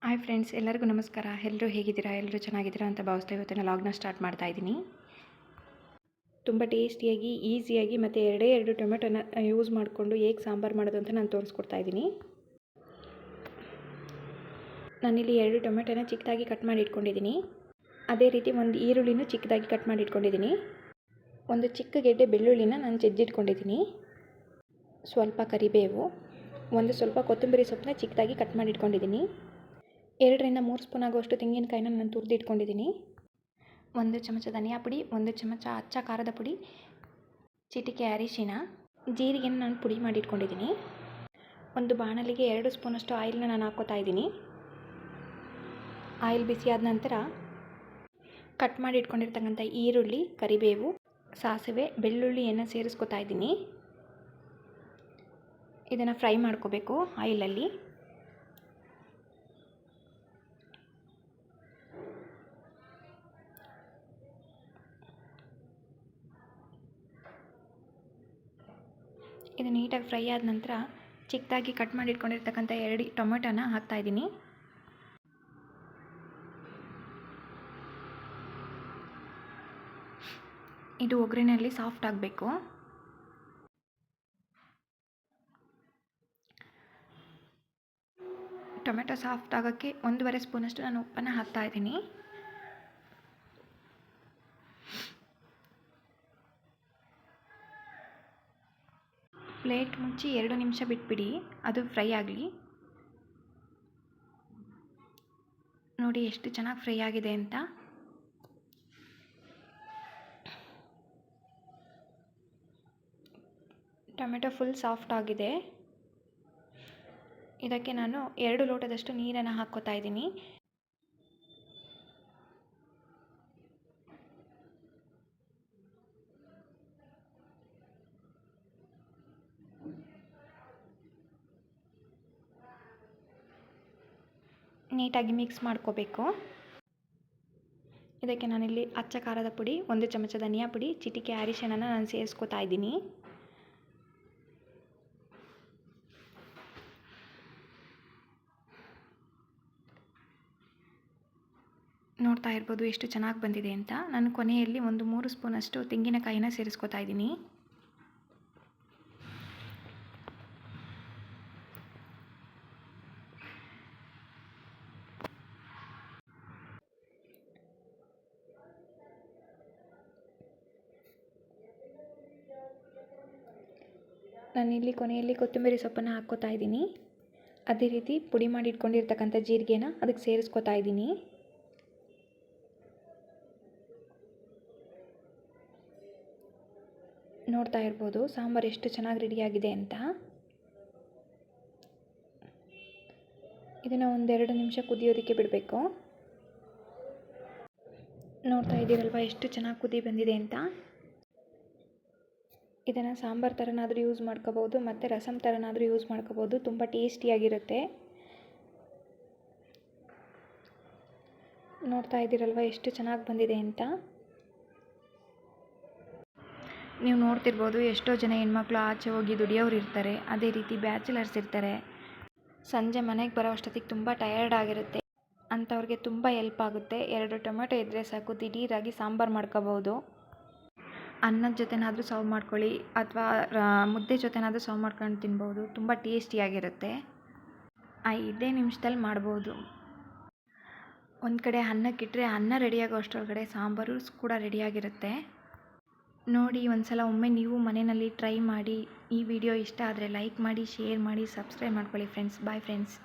Hi friends, ಎಲ್ಲರಿಗೂ ನಮಸ್ಕಾರ. ಎಲ್ಲರೂ ಹೇಗಿದ್ದೀರಾ? ಎಲ್ಲರೂ ಚೆನ್ನಾಗಿದ್ದೀರಾ ಅಂತ ಭಾವಿಸ್ತಾ ಇವತ್ತಿನ ಲಾಗ್ನ ಸ್ಟಾರ್ಟ್ ಮಾಡ್ತಾ ಇದ್ದೀನಿ. ತುಂಬ ಟೇಸ್ಟಿಯಾಗಿ, ಈಸಿಯಾಗಿ ಮತ್ತು ಎರಡು ಟೊಮೆಟೊನ ಯೂಸ್ ಮಾಡಿಕೊಂಡು ಹೇಗೆ ಸಾಂಬಾರು ಮಾಡೋದು ಅಂತ ನಾನು ತೋರಿಸ್ಕೊಡ್ತಾ ಇದ್ದೀನಿ. ನಾನಿಲ್ಲಿ 2 ಟೊಮೆಟೊನ ಚಿಕ್ಕದಾಗಿ ಕಟ್ ಮಾಡಿ ಇಟ್ಕೊಂಡಿದ್ದೀನಿ. ಅದೇ ರೀತಿ ಒಂದು ಈರುಳ್ಳಿನೂ ಚಿಕ್ಕದಾಗಿ ಕಟ್ ಮಾಡಿ ಇಟ್ಕೊಂಡಿದ್ದೀನಿ. ಒಂದು ಚಿಕ್ಕ ಗೆಡ್ಡೆ ಬೆಳ್ಳುಳ್ಳಿನ ನಾನು ಜಜ್ಜಿಟ್ಕೊಂಡಿದ್ದೀನಿ. ಸ್ವಲ್ಪ ಕರಿಬೇವು, ಒಂದು ಸ್ವಲ್ಪ ಕೊತ್ತಂಬರಿ ಸೊಪ್ಪನ್ನ ಚಿಕ್ಕದಾಗಿ ಕಟ್ ಮಾಡಿ ಇಟ್ಕೊಂಡಿದ್ದೀನಿ. 2 ರಿಂದ 3 ಸ್ಪೂನ್ ಆಗುವಷ್ಟು ತೆಂಗಿನಕಾಯಿನ ನಾನು ತುರಿದಿಟ್ಕೊಂಡಿದ್ದೀನಿ. 1 ಚಮಚ ಧನಿಯಾ ಪುಡಿ, 1 ಚಮಚ ಅಚ್ಚ ಖಾರದ ಪುಡಿ, ಚಿಟಿಕೆ ಅರಿಶಿನ, ಜೀರಿಗೆನ ನಾನು ಪುಡಿ ಮಾಡಿ ಇಟ್ಕೊಂಡಿದ್ದೀನಿ. ಒಂದು ಬಾಣಲಿಗೆ 2 ಸ್ಪೂನಷ್ಟು ಆಯಿಲ್ನ ನಾನು ಹಾಕ್ಕೋತಾ ಇದ್ದೀನಿ. ಆಯಿಲ್ ಬಿಸಿ ಆದ ನಂತರ ಕಟ್ ಮಾಡಿ ಇಟ್ಕೊಂಡಿರ್ತಕ್ಕಂಥ ಈರುಳ್ಳಿ, ಕರಿಬೇವು, ಸಾಸಿವೆ, ಬೆಳ್ಳುಳ್ಳಿಯನ್ನು ಸೇರಿಸ್ಕೊತಾ ಇದ್ದೀನಿ. ಇದನ್ನು ಫ್ರೈ ಮಾಡ್ಕೋಬೇಕು ಆಯಿಲಲ್ಲಿ. ಇದು ನೀಟಾಗಿ ಫ್ರೈ ಆದ ನಂತರ ಚಿಕ್ಕದಾಗಿ ಕಟ್ ಮಾಡಿ ಇಟ್ಕೊಂಡಿರ್ತಕ್ಕಂಥ 2 ಟೊಮೆಟೊನ ಹಾಕ್ತಾಯಿದ್ದೀನಿ. ಇದು ಒಗ್ಗರಣೆಯಲ್ಲಿ ಸಾಫ್ಟ್ ಆಗಬೇಕು. ಟೊಮೆಟೊ ಸಾಫ್ಟ್ ಆಗೋಕ್ಕೆ 1.5 ಸ್ಪೂನಷ್ಟು ನಾನು ಉಪ್ಪನ್ನು ಹಾಕ್ತಾಯಿದ್ದೀನಿ. ಪ್ಲೇಟ್ ಮುಚ್ಚಿ 2 ನಿಮಿಷ ಬಿಟ್ಬಿಡಿ, ಅದು ಫ್ರೈ ಆಗಲಿ. ನೋಡಿ ಎಷ್ಟು ಚೆನ್ನಾಗಿ ಫ್ರೈ ಆಗಿದೆ ಅಂತ. ಟೊಮೆಟೊ ಫುಲ್ ಸಾಫ್ಟ್ ಆಗಿದೆ. ಇದಕ್ಕೆ ನಾನು 2 ಲೋಟದಷ್ಟು ನೀರನ್ನು ಹಾಕ್ಕೋತಾ ಇದ್ದೀನಿ. ನೀಟಾಗಿ ಮಿಕ್ಸ್ ಮಾಡ್ಕೋಬೇಕು. ಇದಕ್ಕೆ ನಾನಿಲ್ಲಿ ಅಚ್ಚ ಖಾರದ ಪುಡಿ, 1 ಚಮಚ ಧನಿಯಾ ಪುಡಿ, ಚಿಟಿಕೆ ಅರಿಶಿನನ ನಾನು ಸೇರಿಸ್ಕೊತಾ ಇದ್ದೀನಿ. ನೋಡ್ತಾ ಇರ್ಬೋದು ಎಷ್ಟು ಚೆನ್ನಾಗಿ ಬಂದಿದೆ ಅಂತ. ನಾನು ಕೊನೆಯಲ್ಲಿ ಒಂದು 3 ಸ್ಪೂನಷ್ಟು ತೆಂಗಿನಕಾಯಿನ ಸೇರಿಸ್ಕೊತಾ ಇದ್ದೀನಿ. ನಾನಿಲ್ಲಿ ಕೊನೆಯಲ್ಲಿ ಕೊತ್ತಂಬರಿ ಸೊಪ್ಪನ್ನು ಹಾಕ್ಕೋತಾ ಇದ್ದೀನಿ. ಅದೇ ರೀತಿ ಪುಡಿ ಮಾಡಿ ಇಟ್ಕೊಂಡಿರ್ತಕ್ಕಂಥ ಜೀರಿಗೆನ ಅದಕ್ಕೆ ಸೇರಿಸ್ಕೊತಾ ಇದ್ದೀನಿ. ನೋಡ್ತಾ ಇರ್ಬೋದು ಸಾಂಬಾರು ಎಷ್ಟು ಚೆನ್ನಾಗಿ ರೆಡಿಯಾಗಿದೆ ಅಂತ. ಇದನ್ನು 1-2 ನಿಮಿಷ ಕುದಿಯೋದಕ್ಕೆ ಬಿಡಬೇಕು. ನೋಡ್ತಾ ಇದ್ದೀರಲ್ವ ಎಷ್ಟು ಚೆನ್ನಾಗಿ ಕುದಿ ಬಂದಿದೆ ಅಂತ. ಇದನ್ನು ಸಾಂಬಾರು ಥರನಾದರೂ ಯೂಸ್ ಮಾಡ್ಕೋಬೋದು ಮತ್ತು ರಸಮ್ ಥರನಾದರೂ ಯೂಸ್ ಮಾಡ್ಕೋಬೋದು. ತುಂಬ ಟೇಸ್ಟಿಯಾಗಿರುತ್ತೆ. ನೋಡ್ತಾ ಇದ್ದೀರಲ್ವ ಎಷ್ಟು ಚೆನ್ನಾಗಿ ಬಂದಿದೆ ಅಂತ. ನೀವು ನೋಡ್ತಿರ್ಬೋದು ಎಷ್ಟೋ ಜನ ಹೆಣ್ಮಕ್ಳು ಆಚೆ ಹೋಗಿ ದುಡಿಯೋರು ಇರ್ತಾರೆ. ಅದೇ ರೀತಿ ಬ್ಯಾಚುಲರ್ಸ್ ಇರ್ತಾರೆ. ಸಂಜೆ ಮನೆಗೆ ಬರೋ ಅಷ್ಟೊತ್ತಿಗೆ ತುಂಬ ಟಯರ್ಡ್ ಆಗಿರುತ್ತೆ. ಅಂಥವ್ರಿಗೆ ತುಂಬ ಹೆಲ್ಪ್ ಆಗುತ್ತೆ. 2 ಟೊಮೆಟೊ ಇದ್ದರೆ ಸಾಕು, ದಿಢೀರಾಗಿ ಸಾಂಬಾರು ಮಾಡ್ಕೋಬೋದು. ಅನ್ನದ ಜೊತೆನಾದರೂ ಸರ್ವ್ ಮಾಡ್ಕೊಳ್ಳಿ ಅಥವಾ ಮುದ್ದೆ ಜೊತೆನಾದರೂ ಸರ್ವ್ ಮಾಡ್ಕೊಂಡು ತಿನ್ಬೋದು. ತುಂಬ ಟೇಸ್ಟಿಯಾಗಿರುತ್ತೆ. 5 ನಿಮಿಷದಲ್ಲಿ ಮಾಡ್ಬೋದು. ಒಂದು ಕಡೆ ಅನ್ನಕ್ಕಿಟ್ಟರೆ ಅನ್ನ ರೆಡಿಯಾಗೋ ಅಷ್ಟರೊಳಗಡೆ ಸಾಂಬಾರು ಕೂಡ ರೆಡಿಯಾಗಿರುತ್ತೆ. ನೋಡಿ ಒಂದ್ಸಲ ಒಮ್ಮೆ ನೀವು ಮನೆಯಲ್ಲಿ ಟ್ರೈ ಮಾಡಿ. ಈ ವಿಡಿಯೋ ಇಷ್ಟ ಆದರೆ ಲೈಕ್ ಮಾಡಿ, ಶೇರ್ ಮಾಡಿ, ಸಬ್ಸ್ಕ್ರೈಬ್ ಮಾಡ್ಕೊಳ್ಳಿ ಫ್ರೆಂಡ್ಸ್. Bye friends.